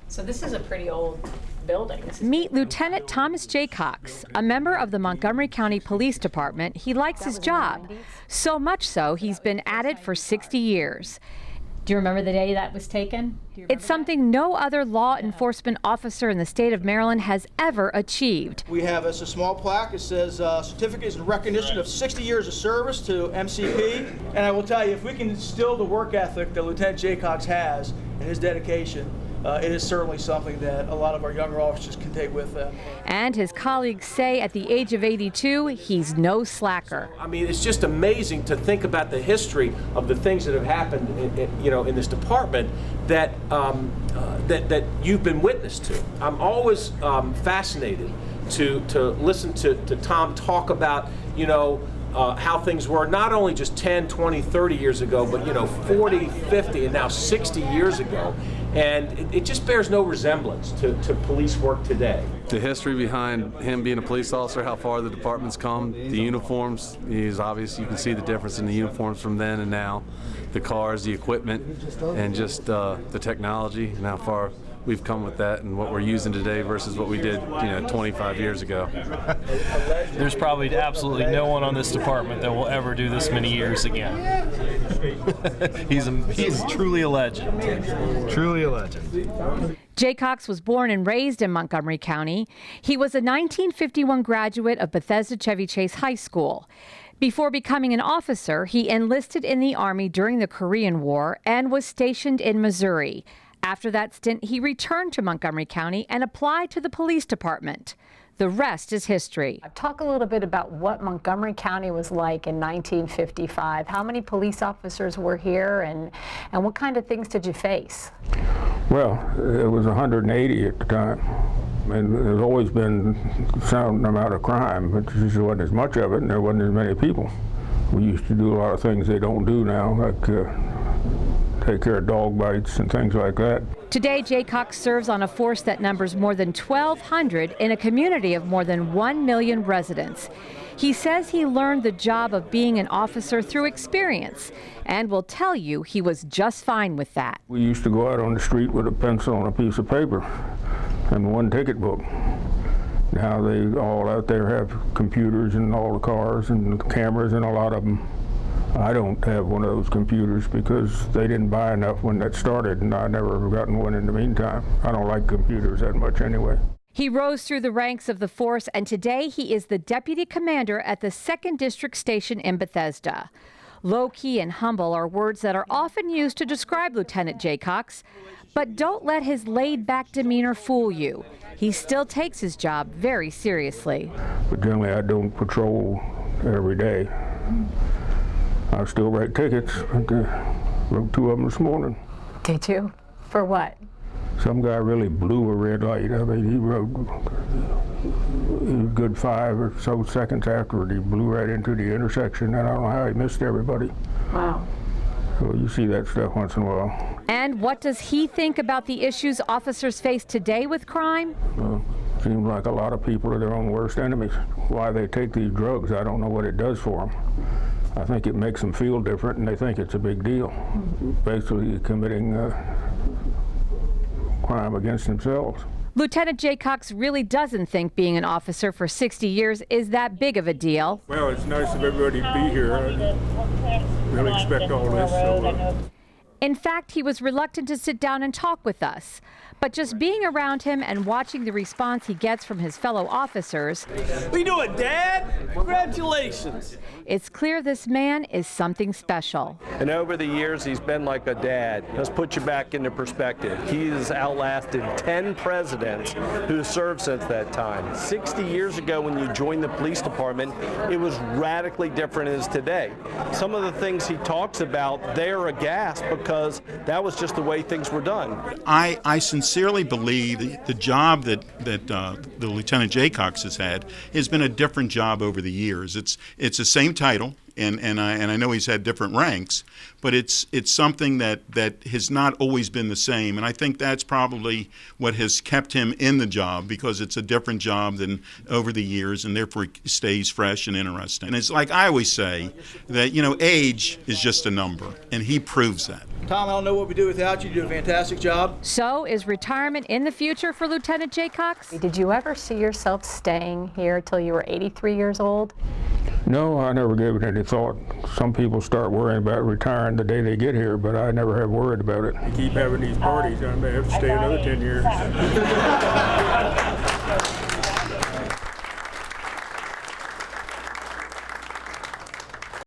So this is a pretty old building. Meet Lieutenant Thomas Jacocks, a member of the Montgomery County Police Department. He likes his job, so much so he's been at it for 60 years. Do you remember the day that was taken? It's something no other law enforcement officer in the state of Maryland has ever achieved. We have a small plaque. It says certificates in recognition of 60 years of service to MCP. And I will tell you, if we can instill the work ethic that Lieutenant Jacocks has and his dedication, it is certainly something that a lot of our younger officers can take with them. And his colleagues say at the age of 82, he's no slacker. I mean, it's just amazing to think about the history of the things that have happened, in this department that that you've been witness to. I'm always fascinated to listen to Tom talk about, how things were not only just 10, 20, 30 years ago, but 40, 50, and now 60 years ago. And it just bears no resemblance to police work today. The history behind him being a police officer, how far the department's come, the uniforms is obvious. You can see the difference in the uniforms from then and now, the cars, the equipment, and just the technology and how far we've come with that and what we're using today versus what we did 25 years ago. There's probably absolutely no one on this department that will ever do this many years again. He's truly a legend. Truly a legend. Jacocks was born and raised in Montgomery County. He was a 1951 graduate of Bethesda Chevy Chase High School. Before becoming an officer, he enlisted in the Army during the Korean War and was stationed in Missouri. After that stint, he returned to Montgomery County and applied to the police department. The rest is history. Talk a little bit about what Montgomery County was like in 1955. How many police officers were here, and what kind of things did you face? Well, it was 180 at the time. And there's always been some amount of crime, but there just wasn't as much of it, and there wasn't as many people. We used to do a lot of things they don't do now, like take care of dog bites and things like that. Today, Jacocks serves on a force that numbers more than 1,200 in a community of more than 1 million residents. He says he learned the job of being an officer through experience and will tell you he was just fine with that. We used to go out on the street with a pencil and a piece of paper and one ticket book. Now they all out there have computers in all the cars and cameras in a lot of them. I don't have one of those computers because they didn't buy enough when that started, and I never gotten one in the meantime. I don't like computers that much anyway. He rose through the ranks of the force, and today he is the deputy commander at the 2nd District Station in Bethesda. Low-key and humble are words that are often used to describe Lieutenant Jacocks, but don't let his laid-back demeanor fool you. He still takes his job very seriously. But generally I don't patrol every day. I still write tickets. Wrote 2 of them this morning. Did you? For what? Some guy really blew a red light. I mean, he wrote a good 5 or so seconds afterward. He blew right into the intersection, and I don't know how he missed everybody. Wow. So you see that stuff once in a while. And what does he think about the issues officers face today with crime? Well, seems like a lot of people are their own worst enemies. Why they take these drugs, I don't know what it does for them. I think it makes them feel different, and they think it's a big deal. Basically committing crime against themselves. Lieutenant Jacocks really doesn't think being an officer for 60 years is that big of a deal. Well, it's nice of everybody to be here. I really expect all this. In fact, he was reluctant to sit down and talk with us. But just being around him and watching the response he gets from his fellow officers. What are you doing, Dad? Congratulations. It's clear this man is something special. And over the years, he's been like a dad. Let's put you back into perspective. He's outlasted 10 presidents who served since that time. 60 years ago, when you joined the police department, it was radically different as today. Some of the things he talks about, they're aghast because that was just the way things were done. I sincerely believe the job that the Lieutenant Jacocks has had has been a different job over the years. It's the same title, and I know he's had different ranks, but it's something that has not always been the same, and I think that's probably what has kept him in the job, because it's a different job than over the years, and therefore it stays fresh and interesting. And it's like I always say that age is just a number, and he proves that. Tom, I don't know what we do without you. You do a fantastic job. So, is retirement in the future for Lieutenant Jacocks? Did you ever see yourself staying here till you were 83 years old? No, I never gave it any thought. Some people start worrying about retiring the day they get here, but I never have worried about it. You keep having these parties, I may have to stay another 10 years.